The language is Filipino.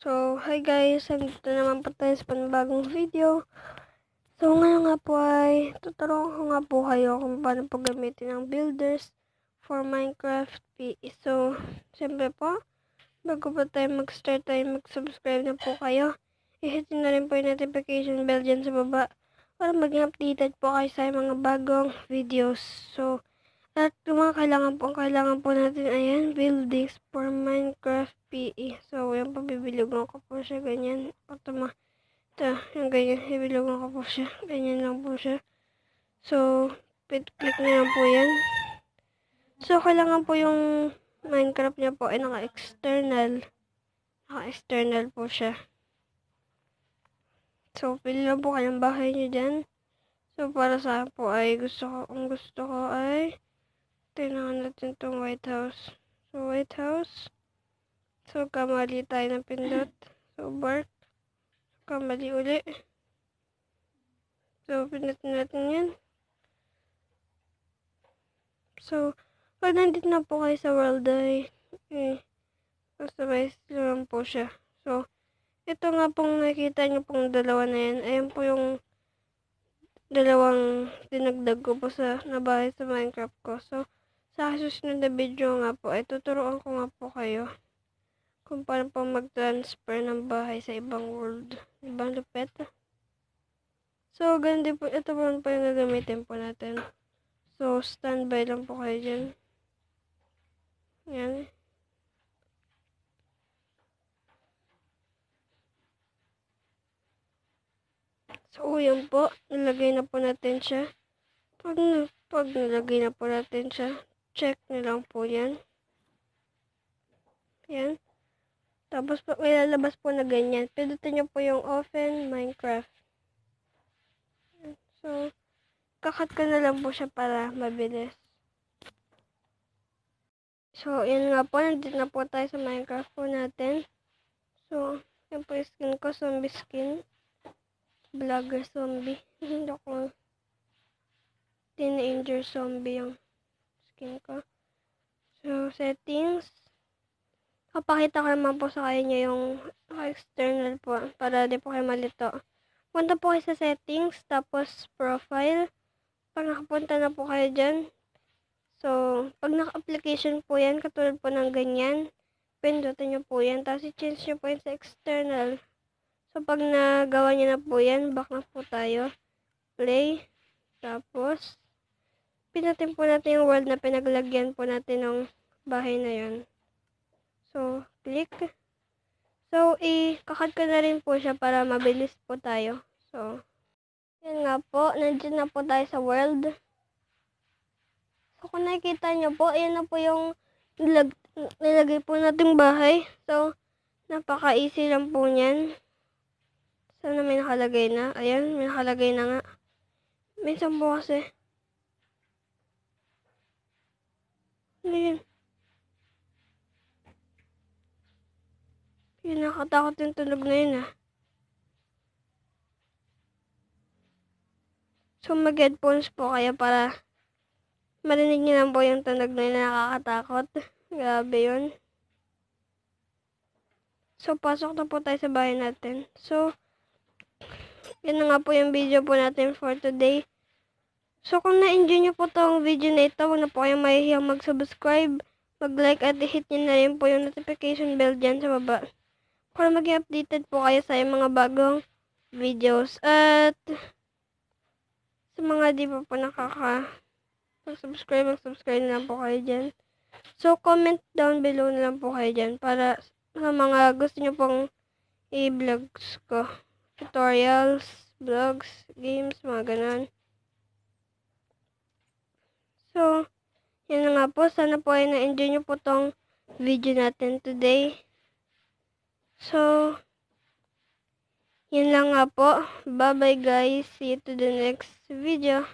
So, hi guys, nandito naman po tayo sa panibagong video. So, ngayon nga po ay tuturuan ko nga po kayo kung paano po gamitin ang builders for Minecraft PE. So, siyempre po, bago po tayo mag-start tayo mag-subscribe na po kayo. I-hit na rin po yung notification bell dyan sa baba para maging updated po kayo sa mga bagong videos. So, at yung mga kailangan po natin, ayan, buildings for Minecraft PE. So, yan po, bibiligan ko po siya, ganyan. Ito, yung ganyan, bibiligan ko po siya. Ganyan lang po siya. So, click na lang po yan. So, kailangan po yung Minecraft niya po ay naka-external. Naka-external po siya. So, pili lang po kayong bahay niyo dyan. So, para sa akin po ay kung gusto ko ay tingnan natin itong White House. So, White House. So, kamali tayo ng pindot. So, bark. Kamali uli. So, pindutin natin yan. So, pag nandito na po kayo sa world ay customize lang po siya. So, ito nga pong nakikita nyo pong dalawa na yan. Ayan po yung dalawang dinagdag ko po sa nabahay sa Minecraft ko. So, sa susunod na video nga po ay tuturuan ko nga po kayo kung paano po mag-transfer ng bahay sa ibang world. Ibang lupet. So, ganun din po. Ito po yung gagamitin po natin. So, standby lang po kayo dyan. Yan. So, yan po. Nilagay na po natin siya. Pag nilagay na po natin siya, check na lang po yan. Yan. Tapos, may lalabas po na ganyan. Pindutin nyo po yung open Minecraft. So, kakat ko na lang po siya para mabilis. So, yan nga po. Nandito na po tayo sa Minecraft po natin. So, yan po yung skin ko. Zombie skin. Vlogger zombie. Hindi ako teenager zombie yung skin ko. So, settings. Kapakita ko naman po sa kanya yung external po para di po kayo malito. Punta po kayo sa settings, tapos profile. Pag nakapunta na po kayo dyan, so, pag naka-application po yan, katulad po ng ganyan, pindutin nyo po yan, tapos i-change nyo po yan sa external. So, pag nagawa nyo na po yan, back na po tayo. Play. Tapos, pinutin po natin yung world na pinaglagyan po natin ng bahay na yun. So, click. So, kakat ko na rin po siya para mabilis po tayo. So, yan nga po. Nandiyan na po tayo sa world. So, kung nakikita nyo po, ayan na po yung nilagay po nating bahay. So, napaka-easy lang po niyan. Sana may nakalagay na. Ayan, may nakalagay na nga. Minsan po kasi. Ano yun? Yun, nakatakot yung tunog na yun ah. So, mag-headphones po kayo para marinig niyo lang po yung tunog na yun na nakakatakot. Grabe yun. So, pasok na po tayo sa bahay natin. So, yun na nga po yung video po natin for today. So, kung na-enjoy nyo po tong video na ito, huwag na po kayong mahihiyang mag-subscribe, mag-like, at i-hit nyo na rin po yung notification bell dyan sa baba. Para maging updated po kayo sa mga bagong videos. At sa mga di pa po mag-subscribe na lang po kayo dyan. So, comment down below na lang po kayo dyan para sa mga gusto nyo pong i-vlogs ko. Tutorials, vlogs, games, mga ganun. So, yan na nga po. Sana po ay na-enjoy nyo po tong video natin today. So, yan lang nga po. Bye-bye guys. See you to the next video.